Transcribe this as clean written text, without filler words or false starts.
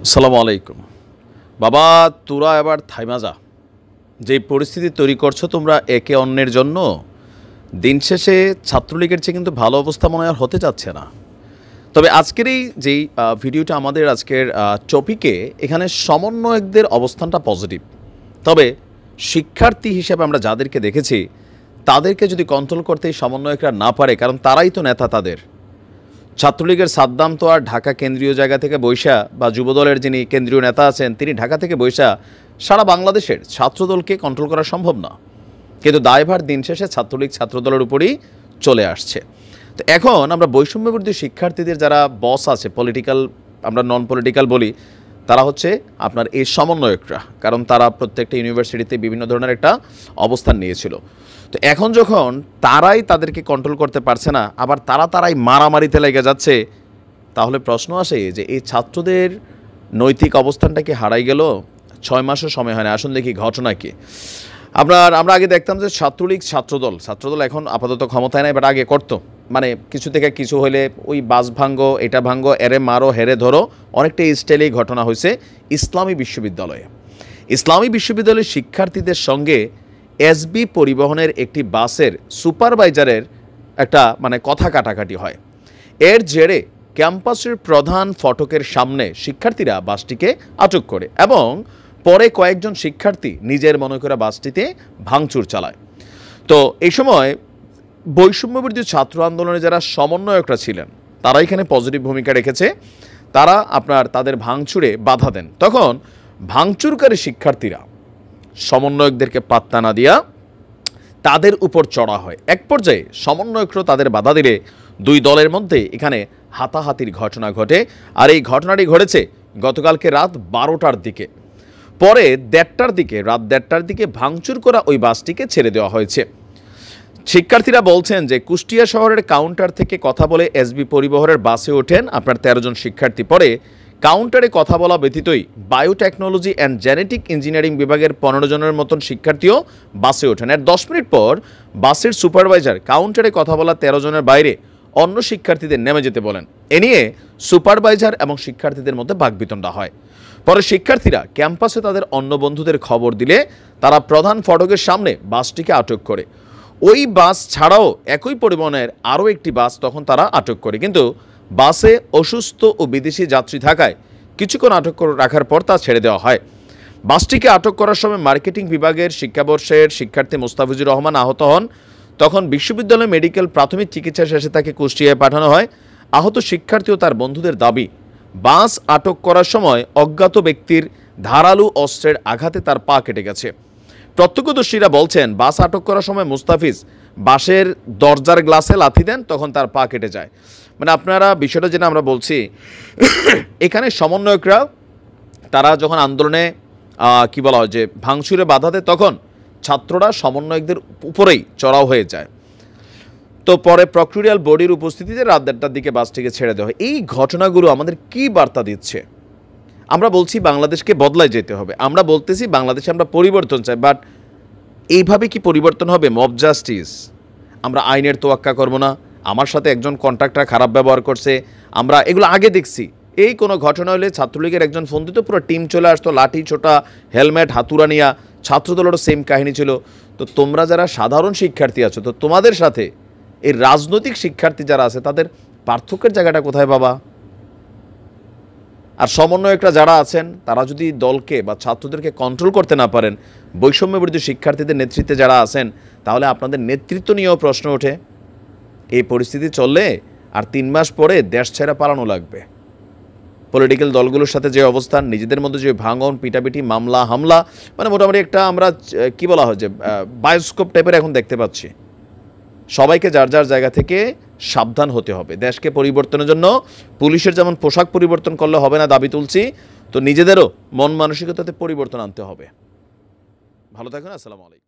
আসসালামু আলাইকুম। বাবা, তোরা এবার থাইমা যা। যে পরিস্থিতি তৈরি করছো তোমরা একে অন্যের জন্য, দিন শেষে ছাত্রলীগের চেয়ে কিন্তু ভালো অবস্থা মনে আর হতে যাচ্ছে না। তবে আজকের এই যেই ভিডিওটা আমাদের আজকের টপিকে, এখানে সমন্বয়কদের অবস্থানটা পজিটিভ। তবে শিক্ষার্থী হিসেবে আমরা যাদেরকে দেখেছি তাদেরকে যদি কন্ট্রোল করতে এই সমন্বয়করা না পারে, কারণ তারাই তো নেতা। তাদের ছাত্রলীগের সাদ্দাম তো আর ঢাকা কেন্দ্রীয় জায়গা থেকে বৈশা, বা যুবদলের যিনি কেন্দ্রীয় নেতা আছেন তিনি ঢাকা থেকে বৈশা সারা বাংলাদেশের ছাত্রদলকে কন্ট্রোল করা সম্ভব না। কিন্তু দায়ভার দিন শেষে ছাত্রলীগ ছাত্রদলের উপরই চলে আসছে। তো এখন আমরা বৈষম্যবিরোধী শিক্ষার্থীদের যারা বস আছে, পলিটিক্যাল, আমরা নন পলিটিক্যাল বলি, তারা হচ্ছে আপনার এই সমন্বয়করা। কারণ তারা প্রত্যেকটা ইউনিভার্সিটিতে বিভিন্ন ধরনের একটা অবস্থান নিয়েছিল। তো এখন যখন তারাই তাদেরকে কন্ট্রোল করতে পারছে না, আবার তারাই মারামারিতে লেগে যাচ্ছে, তাহলে প্রশ্ন আসে যে এই ছাত্রদের নৈতিক অবস্থানটা কি হারাই গেল? 6 মাসও সময় হয় না। আসুন দেখি ঘটনা কি। আমরা আগে দেখতাম যে ছাত্রলীগ ছাত্রদল এখন আপাতত ক্ষমতায় নাই, বাট আগে করতো। মানে কিছু থেকে কিছু হলে ওই বাস ভাঙ্গো, এটা ভাঙ্গো, এরে মারো, হেরে ধরো, অনেকটা স্টাইলেই ঘটনা হয়েছে ইসলামী বিশ্ববিদ্যালয়ের শিক্ষার্থীদের সঙ্গে এসবি পরিবহনের একটি বাসের সুপারভাইজারের একটা কথা কাটাকাটি হয়। এর জেরে ক্যাম্পাসের প্রধান ফটকের সামনে শিক্ষার্থীরা বাসটিকে আটক করে এবং পরে কয়েকজন শিক্ষার্থী নিজের মনে করে বাসটিতে ভাঙচুর চালায়। তো এই সময় বৈষম্যবিরোধী ছাত্র আন্দোলনে যারা সমন্বয়করা ছিলেন তারা এখানে পজিটিভ ভূমিকা রেখেছে। তারা তাদের ভাঙচুরে বাধা দেন। তখন ভাঙচুরকারী শিক্ষার্থীরা সমন্বয়কদেরকে পাত্তা না দিয়া তাদের উপর চড়া হয়। এক পর্যায়ে সমন্বয়করা তাদের বাধা দিলে দুই দলের মধ্যে এখানে হাতাহাতির ঘটনা ঘটে। আর এই ঘটনাটি ঘটেছে গতকালকে রাত 12টার দিকে। পরে রাত 1:30টার দিকে ভাঙচুর করা ওই বাসটিকে ছেড়ে দেওয়া হয়েছে। শিক্ষার্থীরা বলছেন যে কুষ্টিয়া শহরের কাউন্টার থেকে কথা বলে এসবি পরিবহনের বাসে ওঠেন 13 জন শিক্ষার্থী। পরে কাউন্টারে কথা বলা ব্যতীতই বায়োটেকনোলজি অ্যান্ড জেনেটিক ইঞ্জিনিয়ারিং বিভাগের 15 জনের মতন শিক্ষার্থীও বাসে ওঠেন। এর 10 মিনিট পর বাসের সুপারভাইজার কাউন্টারে কথা বলা 13 জনের বাইরে অন্য শিক্ষার্থীদের নেমে যেতে বলেন। এ নিয়ে সুপারভাইজার এবং শিক্ষার্থীদের মধ্যে বাকবিতণ্ডা হয়। পরে শিক্ষার্থীরা ক্যাম্পাসে তাদের অন্য বন্ধুদের খবর দিলে তারা প্রধান ফটকের সামনে বাসটিকে আটক করে। ওই বাস ছাড়াও একই পরিবহনের আরও একটি বাস তখন তারা আটক করে, কিন্তু বাসে অসুস্থ ও বিদেশি যাত্রী থাকায় কিছুক্ষণ আটক রাখার পর তা ছেড়ে দেওয়া হয়। বাসটিকে আটক করার সময় মার্কেটিং বিভাগের শিক্ষাবর্ষের শিক্ষার্থী মোস্তাফিজুর রহমান আহত হন। তখন বিশ্ববিদ্যালয় মেডিকেল প্রাথমিক চিকিৎসা শেষে তাকে কুষ্টিয়ায় পাঠানো হয়। আহত শিক্ষার্থী ও তার বন্ধুদের দাবি, বাস আটক করার সময় অজ্ঞাত ব্যক্তির ধারালো অস্ত্রের আঘাতে তার পা কেটে গেছে। প্রত্যক্ষদর্শীরা বলছেন বাস আটক করার সময় মুস্তাফিজ বাসের দরজার গ্লাসে লাথি দেন, তখন তার পা কেটে যায়। আপনারা বিষয়টা যেটা আমরা বলছি, এখানে সমন্বয়করা তারা যখন আন্দোলনে কি বলা হয় যে ভাঙচুরে বাধা দেয়, তখন ছাত্ররা সমন্বয়কদের উপরেই চড়াও হয়ে যায়। তো পরে প্রক্টোরিয়াল বডির উপস্থিতিতে রাত 1:30টার দিকে বাসটিকে ছেড়ে দেওয়া হয়। এই ঘটনাগুলো আমাদের কি বার্তা দিচ্ছে? আমরা বলছি বাংলাদেশকে বদলায় যেতে হবে, আমরা বলতেছি বাংলাদেশে আমরা পরিবর্তন চাই, বাট এইভাবে কি পরিবর্তন হবে? মব জাস্টিস, আমরা আইনের তোয়াক্কা করব না। আমার সাথে একজন কন্ট্রাক্টর খারাপ ব্যবহার করছে, আমরা এগুলো আগে দেখছি। এই কোনো ঘটনা হলে ছাত্রলীগের একজন ফোন দিত, পুরো টিম চলে আসতো, লাঠি ছোটা, হেলমেট, হাতুড়া নিয়া। ছাত্রদলেরও সেম কাহিনী ছিল। তো তোমরা যারা সাধারণ শিক্ষার্থী আছো, তো তোমাদের সাথে এই রাজনৈতিক শিক্ষার্থী যারা আছে তাদের পার্থক্যের জায়গাটা কোথায় বাবা? আর সমন্বয়করা যারা আছেন তারা যদি দলকে বা ছাত্রদেরকে কন্ট্রোল করতে না পারেন, বৈষম্যবিরোধী শিক্ষার্থীদের নেতৃত্বে যারা আছেন, তাহলে আপনাদের নেতৃত্ব নিয়েও প্রশ্ন ওঠে। এই পরিস্থিতি চললে আর 3 মাস পরে দেশ ছেড়ে পালানো লাগবে। পলিটিক্যাল দলগুলোর সাথে যে অবস্থান, নিজেদের মধ্যে যে ভাঙন, পিটাপিটি, মামলা হামলা, মোটামুটি একটা আমরা কি বলা হয় যে বায়োস্কোপ টাইপের এখন দেখতে পাচ্ছি। সবাইকে যার যার জায়গা থেকে সাবধান হতে হবে। দেশকে পরিবর্তনের জন্য পুলিশের যেমন পোশাক পরিবর্তন করলে হবে না দাবি তুলছি, তো নিজেদেরও মন মানসিকতাতে পরিবর্তন আনতে হবে। ভালো থাকুন। আসসালামু আলাইকুম।